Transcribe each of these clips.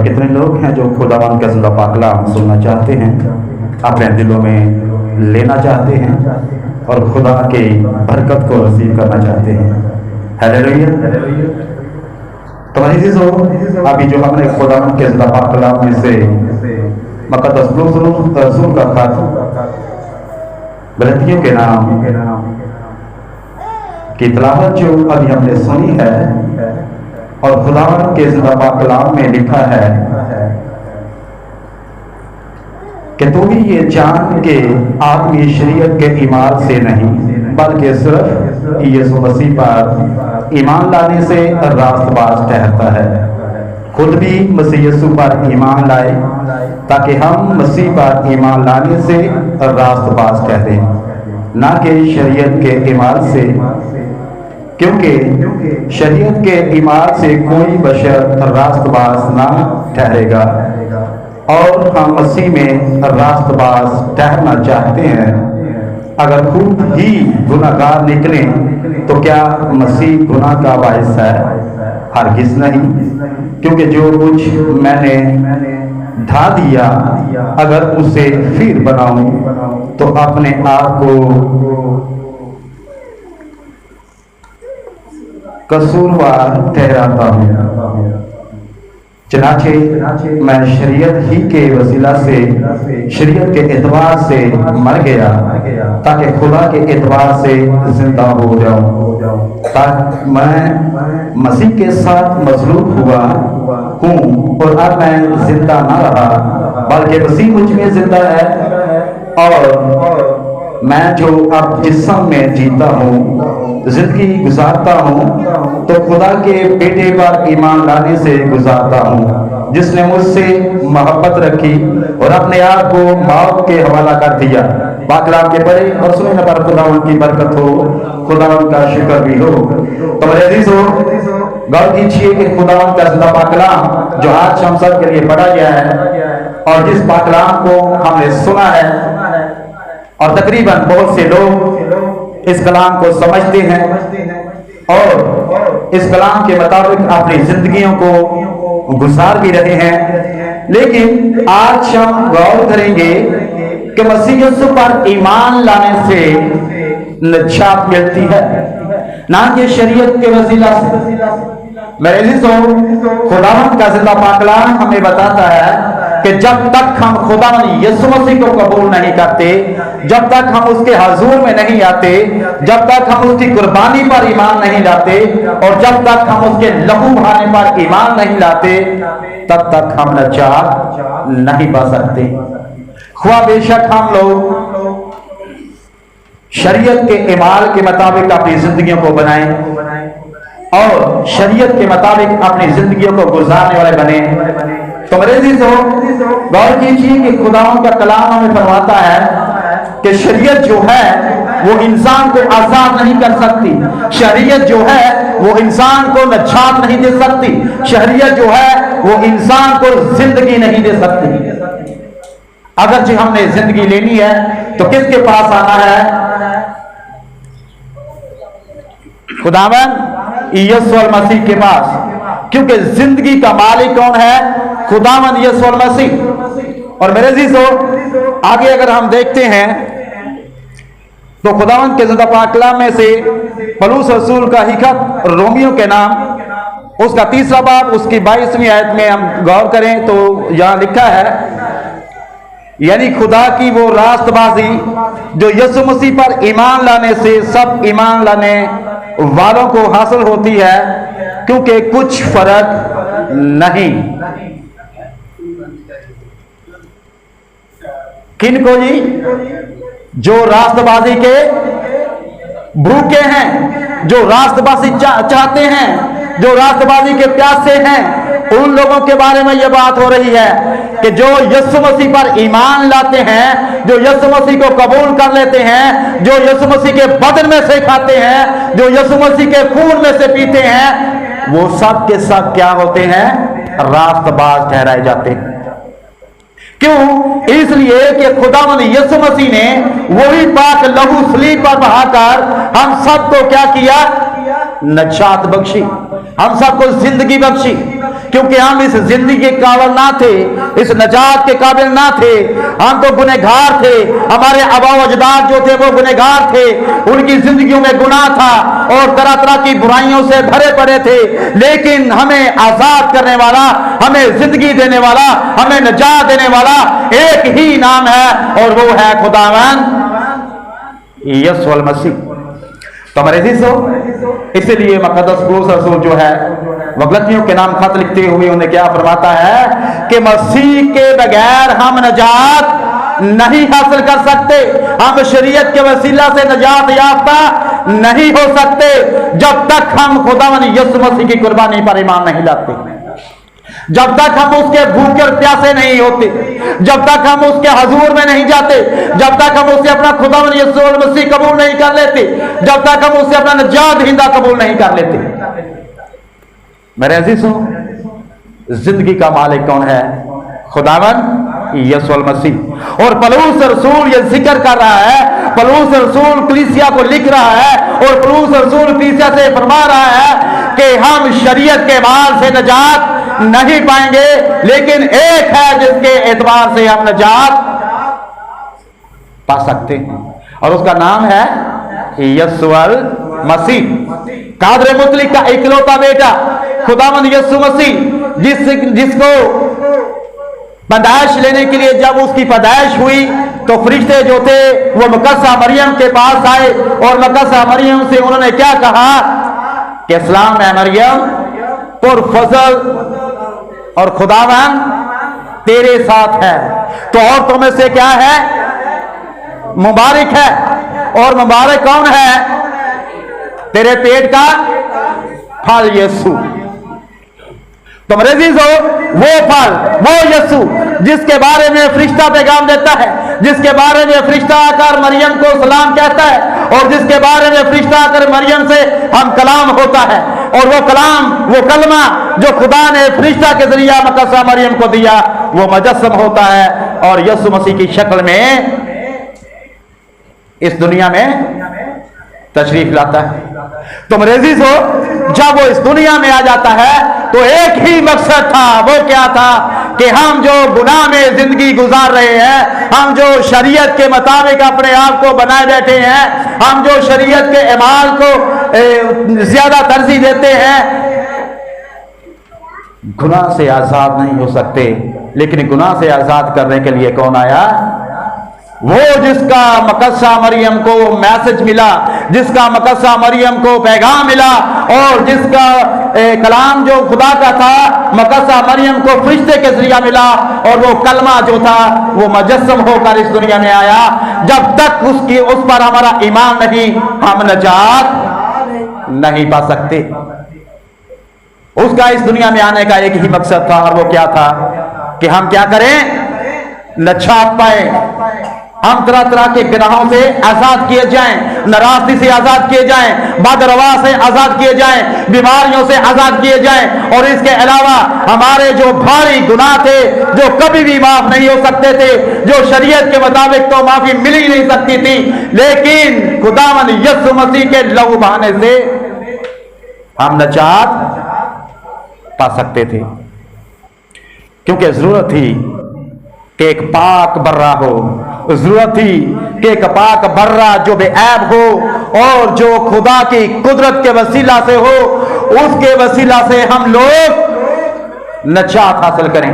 اور کتنے لوگ ہیں جو خداوند کا زندہ پاک کلام سننا چاہتے ہیں، اپنے دلوں میں لینا چاہتے ہیں اور خدا کی برکت کو رسیو کرنا چاہتے ہیں؟ ہیلیلویا۔ تو عزیزو، ابھی جو ہم نے خداوند کے زندہ پاک کلام میں سے مقدس بولس رسول کا خط غلطیوں کے نام کی تلاوت جو ابھی ہم نے سنی ہے، اور خداوند کے زندہ پاک کلام میں لکھا ہے کہ تو بھی یہ جان کے آدمی شریعت کے ایمان سے نہیں بلکہ صرف یسوع مسیح پر ایمان لانے سے راست باز ٹھہرتا ہے۔ خود بھی مسیح یسوع پر ایمان لائے تاکہ ہم مسیح پر ایمان لانے سے راست باز ٹھہریں، نہ کہ شریعت کے ایمان سے، کیونکہ شریعت کے ایمان سے کوئی بشر راست باز نہ ٹھہرے گا، اور ہم مسیح میں راست باز ٹھہرنا چاہتے ہیں۔ اگر خود ہی گناہ گار نکلیں تو کیا مسیح گناہ کا باعث ہے؟ ہرگز نہیں، کیونکہ جو کچھ میں نے ڈھا دیا اگر اسے پھر بناؤں تو اپنے آپ کو قصوروار ٹھہراتا ہوں۔ چنانچہ میں شریعت ہی کے وسیلہ سے، شریعت کے اعتبار سے مر گیا تاکہ خدا کے اعتبار سے زندہ ہو جاؤں، تاکہ میں مسیح کے ساتھ مصلوب ہوا ہوں، اور اب میں زندہ نہ رہا بلکہ مسیح مجھ میں زندہ ہے، اور میں جو اب جسم میں جیتا ہوں، زندگی گزارتا ہوں تو خدا کے بیٹے پر ایمان لانے سے گزارتا ہوں، جس نے مجھ سے محبت رکھی اور اپنے آپ کو موت کے حوالہ کر دیا۔ پاک کلام کے پڑھے اور سننے پر خداوند کی برکت ہو، خداوند کا شکر بھی ہو۔ تو میرے عزیزو، غور کیجیے کہ خداوند کا زندہ پاک کلام جو آج ہم سب کے لیے پڑھا گیا ہے، اور جس پاک کلام کو ہم نے سنا ہے، اور تقریباً بہت سے لوگ اس کلام کو سمجھتے ہیں اور اس کلام کے مطابق اپنی زندگیوں کو گزار بھی رہے ہیں، لیکن آج ہم غور کریں گے کہ مسیح یسوع پر ایمان لانے سے نجات ملتی ہے، نہ کہ شریعت کے وسیلہ سے۔ میرے عزیزو، خداوند کا زندہ پاک کلام ہمیں بتاتا ہے کہ جب تک ہم خداوند یسوع مسیح کو قبول نہیں کرتے، جب تک ہم اس کے حضور میں نہیں آتے، جب تک ہم اس کی قربانی پر ایمان نہیں لاتے، اور جب تک ہم اس کے لہو بہانے پر ایمان نہیں لاتے، تب تک ہم نجات نہیں پا سکتے۔ خواہ بے شک ہم لوگ شریعت کے اعمال کے مطابق اپنی زندگیوں کو بنائیں اور شریعت کے مطابق اپنی زندگیوں کو گزارنے والے بنے، تو میرے عزیزو غور کیجیے کہ خداوند کا کلام ہمیں فرماتا ہے کہ شریعت جو ہے وہ انسان کو آزاد نہیں کر سکتی، شریعت جو ہے وہ انسان کو نجات نہیں دے سکتی، شریعت جو ہے وہ انسان کو زندگی نہیں دے سکتی۔ اگرچہ ہم نے زندگی لینی ہے تو کس کے پاس آنا ہے؟ خداوند یسوع المسیح کے پاس، کیونکہ زندگی کا مالک کون ہے؟ خداوند یسوع المسیح۔ اور میرے عزیزو، آگے اگر ہم دیکھتے ہیں تو خداوند کے زندہ پاک کلام میں سے پولس رسول کا ہی خط رومیوں کے نام، اس کا 3 باب، اس کی 22ویں آیت میں ہم غور کریں تو یہاں لکھا ہے، یعنی خدا کی وہ راست بازی جو یسوع مسیح پر ایمان لانے سے سب ایمان لانے والوں کو حاصل ہوتی ہے، کیونکہ کچھ فرق نہیں۔ کن کو جی؟ جو راست بازی کے بھوکے ہیں، جو راست بازی چاہتے ہیں، جو راست بازی کے پیاسے ہیں، ان لوگوں کے بارے میں یہ بات ہو رہی ہے کہ جو یسوع مسیح پر ایمان لاتے ہیں، جو یسوع مسیح کو قبول کر لیتے ہیں، جو یسوع مسیح کے بدن میں سے کھاتے ہیں، جو یسوع مسیح کے خون میں سے پیتے ہیں، وہ سب کے سب کیا ہوتے ہیں؟ راست باز ٹھہرائے جاتے ہیں۔ کیوں؟ اس لیے کہ خداوند یسوع مسیح نے وہی پاک لہو صلیب پر بہا کر ہم سب کو کیا کیا؟ نجات بخشی، ہم سب کو زندگی بخشی۔ क्योंकि हम इस जिंदगी के काबिल ना थे, इस नजात के काबिल ना थे। हम तो गुनहगार थे, हमारे आबा अजदाद जो थे वो गुनहगार थे, उनकी जिंदगियों में गुनाह था और तरह तरह की बुराइयों से भरे पड़े थे। लेकिन हमें आजाद करने वाला, हमें जिंदगी देने वाला, हमें नजात देने वाला एक ही नाम है और वो है खुदावंद यीशु मसीह। तो हमारे अजीजों, इसीलिए मुकद्दस पौलुस रसूल जो है वो गलतियों के नाम खत लिखते हुए उन्हें क्या फरमाता है कि मसीह के बगैर हम नजात नहीं हासिल कर सकते, हम शरीयत के वसीला से नजात याफ्ता नहीं हो सकते जब तक हम खुदावंद यीशु मसीह की कुर्बानी पर ईमान नहीं लाते, जब तक हम उसके भूखे और प्यासे नहीं होते, जब तक हम उसके हजूर में नहीं जाते, जब तक हम उसे अपना खुदावंद यीशु मसीह कबूल नहीं कर लेते, जब तक हम उसे अपना नजात दहिंदा कबूल नहीं कर लेते। मेरे अजीजों, जिंदगी का मालिक कौन है? खुदावंद यीशु मसीह। और पौलुस रसूल ये जिक्र कर रहा है, पौलुस रसूल कलीसिया को लिख रहा है और पौलुस रसूल कलीसिया से फरमा रहा है कि हम शरीयत के माल से नजात नहीं पाएंगे, लेकिन एक है जिसके एतबार से हम नजात पा सकते हैं और उसका नाम है यीशु मसीह, कादर मुतलिक का इकलौता बेटा खुदावंद यीशु मसीह, जिसको पैदाइश लेने के लिए जब उसकी पैदाइश हुई तो फरिश्ते जो थे वो मुकद्दसा मरियम के पास आए और मुकद्दसा मरियम से उन्होंने क्या कहा कि सलाम है मरियम, पुरफजल और खुदावंद तेरे साथ है, तो औरतों में से क्या है? मुबारक है। और मुबारक कौन है? तेरे पेट का फल यीशु। तो मेरे अजीजों, वो फल, वो यीशु जिसके बारे में फरिश्ता पैगाम देता है, जिसके बारे में फरिश्ता आकर मरियम को सलाम कहता है और जिसके बारे में फरिश्ता आकर मरियम से हम कलाम होता है, और वो कलाम, वो कलमा जो खुदा ने फरिश्ता के जरिए मुकद्दसा मरियम को दिया, वो मुजस्सम होता है और यीशु मसीह की शक्ल में इस दुनिया में तशरीफ लाता है। तो मेरे अजीजों, जब वो इस दुनिया में आ जाता है तो एक ही मकसद था, वो क्या था कि हम जो गुनाह में जिंदगी गुजार रहे हैं, हम जो शरीयत के मुताबिक अपने आप को बनाए बैठे हैं, हम जो शरीयत के अमाल को ज्यादा तरजीह देते हैं, गुनाह से आजाद नहीं हो सकते। लेकिन गुनाह से आजाद करने के लिए कौन आया? वो जिसका मुकद्दसा मरियम को मैसेज मिला, जिसका मुकद्दसा मरियम को पैगाम मिला और जिसका कलाम जो खुदा का था मुकद्दसा मरियम को फरिश्ते के जरिए मिला, और वो कलमा जो था वो मुजस्सम होकर इस दुनिया में आया। जब तक उस पर हमारा ईमान नहीं, हम नजात नहीं पा सकते। उसका इस दुनिया में आने का एक ही मकसद था, और वो क्या था कि हम क्या करें? नजात पाए, हम तरह तरह के गुनाहों से आजाद किए जाएं, नाराजगी से आजाद किए जाएं, बदरवा से आजाद किए जाएं, बीमारियों से आजाद किए जाएं, और इसके अलावा हमारे जो भारी गुनाह थे जो कभी भी माफ नहीं हो सकते थे, जो शरीयत के मुताबिक तो माफी मिल ही नहीं सकती थी, लेकिन खुदावंद यीशु मसीह के लहू बहाने से हम नजात पा सकते थे। क्योंकि जरूरत थी कि एक पाक बर्रा हो, जरूरत थी कि एक पाक बर्रा जो बेऐब हो और जो खुदा की कुदरत के वसीला से हो, उसके वसीला से हम लोग नजात हासिल करें,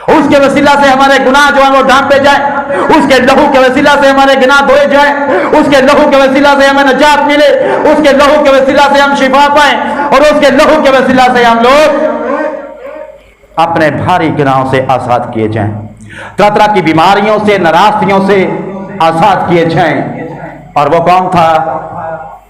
उसके वसीला से हमारे गुनाह जो है वो ढांपे जाए, उसके लहू के वसीला से हमारे गुनाह धोए जाए, उसके लहू के वसीला से हमें नजात मिले, उसके लहू के वसीला से हम शिफा पाए, और उसके लहू के वसीला से हम लोग अपने भारी गुनाहों से आजाद किए जाएं, तरह तरह की बीमारियों से, नाराजगियों से आजाद किए जाएं। और वो कौन था?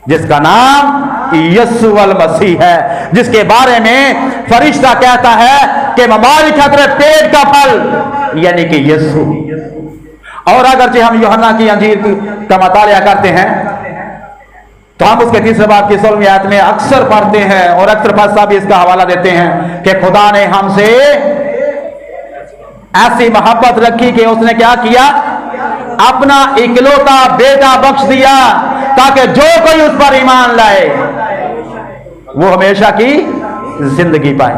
जिसका नाम यीशु मसीह है, जिसके बारे में फरिश्ता कहता है कि मुबारक है तेरे पेट का फल, यानी कि यीशु। और अगर जो हम यूहन्ना की अंजील का मुताला करते हैं तो हम उसके तीसरे बाब की 16वीं आयत में अक्सर पढ़ते हैं, और अक्सर फादर साहब इसका हवाला देते हैं कि खुदा ने हमसे ऐसी मोहब्बत रखी कि उसने क्या किया? अपना इकलौता बेटा बख्श दिया, ताकि जो कोई उस पर ईमान लाए वो हमेशा की जिंदगी पाए।